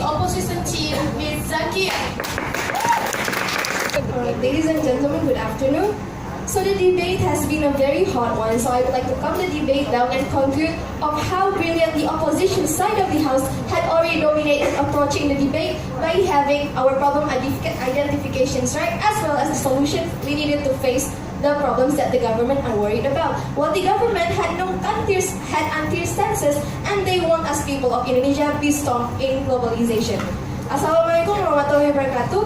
opposition team, Ms. Dzakiyyah. Ladies and gentlemen, good afternoon. So the debate has been a very hot one, so I would like to calm the debate down and conclude of how brilliant the opposition side of the House had already dominated approaching the debate by having our problem identifications right, as well as the solution we needed to face the problems that the government are worried about. While the government had unclear stances and they want us people of Indonesia be strong in globalization. Assalamualaikum warahmatullahi wabarakatuh.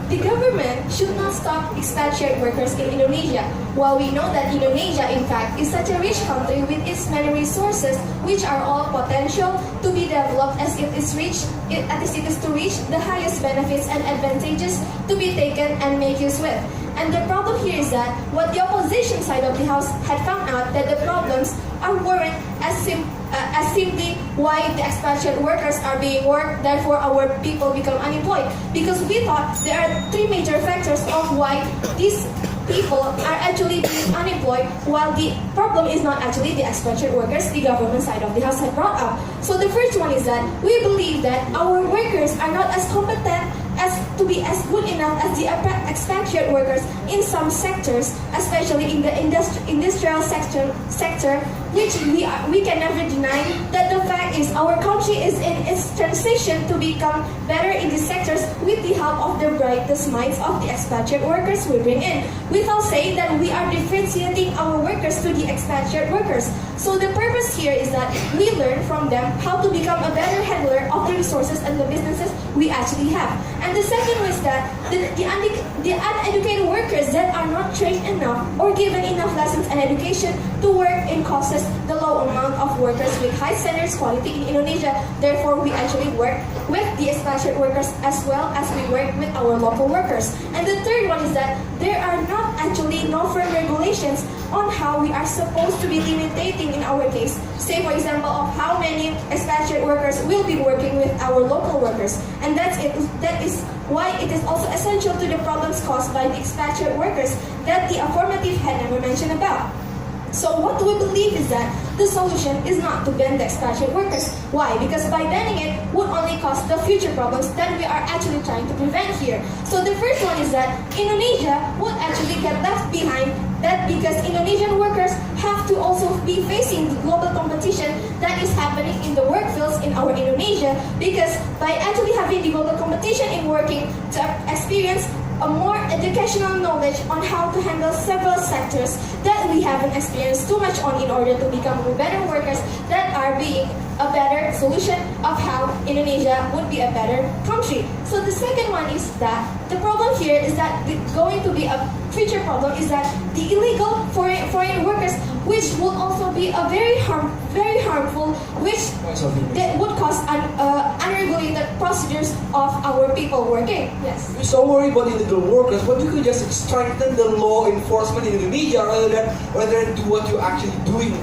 The government should not stop expatriate workers in Indonesia. While we know that Indonesia, in fact, is such a rich country with its many resources, which are all potential to be developed as it is to reach the highest benefits and advantages to be taken and make use with. And the problem here is that what the opposition side of the House had found out that the problems weren't as simply why the expatriate workers are being worked, therefore our people become unemployed. Because we thought there are three major factors of why these people are actually being unemployed, while the problem is not actually the expatriate workers the government side of the House had brought up. So the first one is that we believe that our workers are not as competent as to be as good enough as the expatriate workers in some sectors, especially in the industrial sector, which we can never deny that the fact is our country is in its transition to become better in these sectors with the help of the brightest minds of the expatriate workers we bring in, without saying that we are differentiating our workers to the expatriate workers. So the purpose here is that we learn from them how to become a better handler of the resources and the businesses we actually have. And the second is that the uneducated workers that are not trained enough or given enough lessons and education to work in causes the low amount of workers with high standards quality in Indonesia. Therefore, we actually work with the expatriate workers as well as we work with our local workers. And the third one is that there are not actually no firm regulations on how we are supposed to be limiting in our case. Say for example of how many expatriate workers will be working with our local workers. And that is why it is also essential to the problems caused by the expatriate workers that the affirmative had never mentioned about. So what we believe is that the solution is not to ban the expatriate workers. Why? Because by banning it would only cause the future problems that we are actually trying to prevent here. So the first one is that Indonesia would actually get left behind, that because Indonesian workers have to also be facing the global competition that is happening in the work fields in our Indonesia, because by actually having the global competition in working to experience a more educational knowledge on how to handle several sectors that we haven't experienced too much on in order to become better workers that are being a better solution of how Indonesia would be a better country. So the second one is that the problem here is that going to be a future problem is that the illegal foreign workers, which would also be a very harmful, which that would cause unregulated procedures of our people working. Yes. We're so worried about illegal workers, but you could just strengthen the law enforcement in Indonesia rather than do what you're actually doing.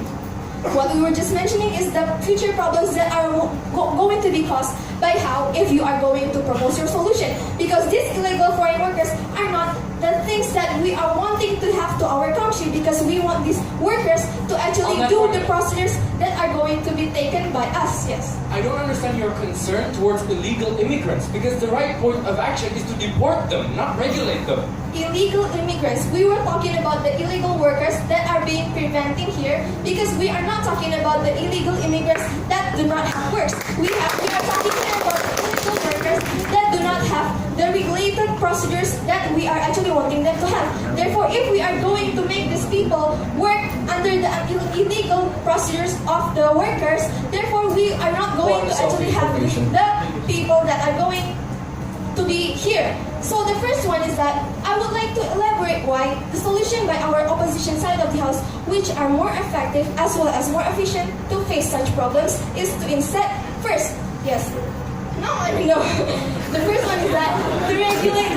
What we were just mentioning is the future problems that are going to be caused by how if you are going to propose your solution. Because these illegal foreign workers are not the things that we are wanting to have to our country, because we want these workers to actually do the procedures that are going to be taken by us. Yes. I don't understand your concern towards illegal immigrants, because the right point of action is to deport them, not regulate them. Illegal immigrants. We were talking about the illegal workers that are being preventing here, because we are not talking about the illegal immigrants that do not have works. We are talking here about the illegal workers that do not have the regulated procedures that we are actually wanting them to have. Therefore, if we are going to make these people work under the illegal procedures of the workers, therefore we are not going to actually have the people that are going to be here. So the first one is that I would like to elaborate why the solution by our opposition side of the House, which are more effective as well as more efficient to face such problems, is to instead first, yes, no, I don't know. The first one is that to regulate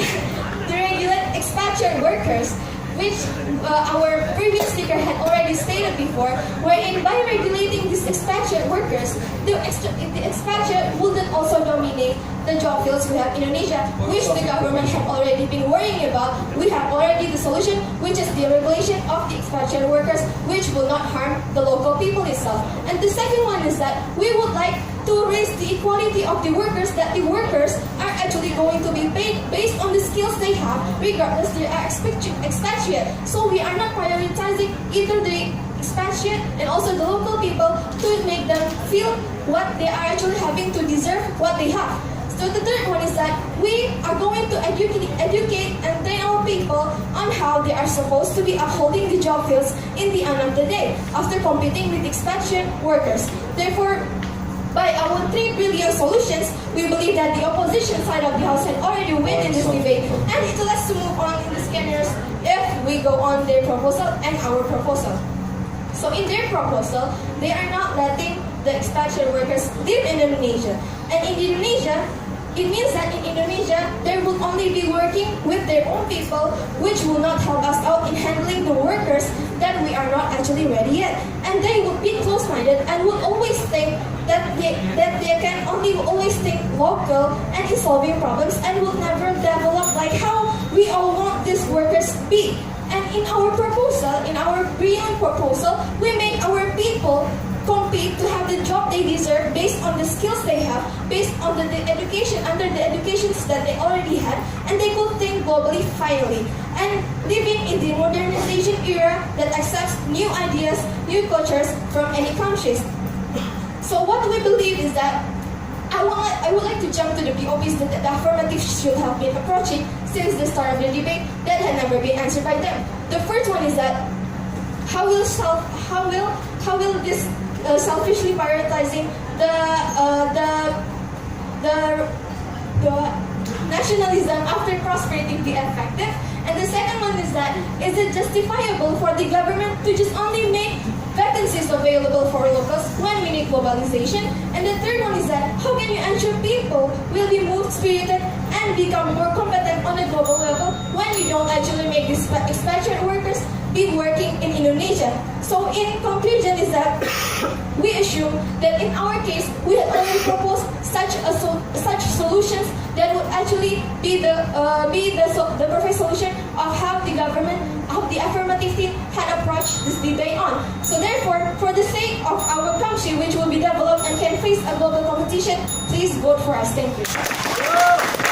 expatriate workers. which our previous speaker had already stated before, wherein by regulating these expatriate workers, the expatriate wouldn't also dominate the job fields we have in Indonesia, which the government have already been worrying about. We have already the solution, which is the regulation of the expatriate workers, which will not harm the local people itself. And the second one is that we would like to raise the equality of the workers, that the workers are actually going to be paid based on the skills they have, regardless they are expatriate. So we are not prioritizing either the expatriate and also the local people to make them feel what they are actually having to deserve what they have. So the third one is that we are going to educate and train our people on how they are supposed to be upholding the job fields in the end of the day after competing with expatriate workers. Therefore, by our 3 brilliant solutions, we believe that the opposition side of the House had already win in this debate, and it lets to move on in the scanners if we go on their proposal and our proposal. So in their proposal, they are not letting the expatriate workers live in Indonesia. And in Indonesia, it means that in Indonesia, they will only be working with their own people, which will not help us out in handling the workers that we are not actually ready yet. And they would be close-minded and would always think that they can only always think local and in solving problems and will never develop like how we all want these workers to be. And in our proposal, in our brilliant proposal, we make our people compete to have the job they deserve based on the skills they have, based on the education, under the educations that they already had, and they could think globally finally. And living in the modernization era that accepts new ideas, new cultures from any countries. So what we believe is that I would like to jump to the POPs that the affirmative should have been approaching since the start of the debate that had never been answered by them. The first one is that how will this selfishly prioritizing the nationalism after prosperity be effective? And the second one is that is it justifiable for the government to just only make vacancies available for locals when we need globalization? And the third one is that how can you ensure people will be more spirited and become more competent on a global level when you don't actually make these expatriate workers be working in Indonesia? So in conclusion is that we assume that in our case we had already proposed such solutions that would actually be the perfect solution of how the government, how the affirmative team had approached this debate on. So therefore, for the sake of our country, which will be developed and can face a global competition, please vote for us. Thank you.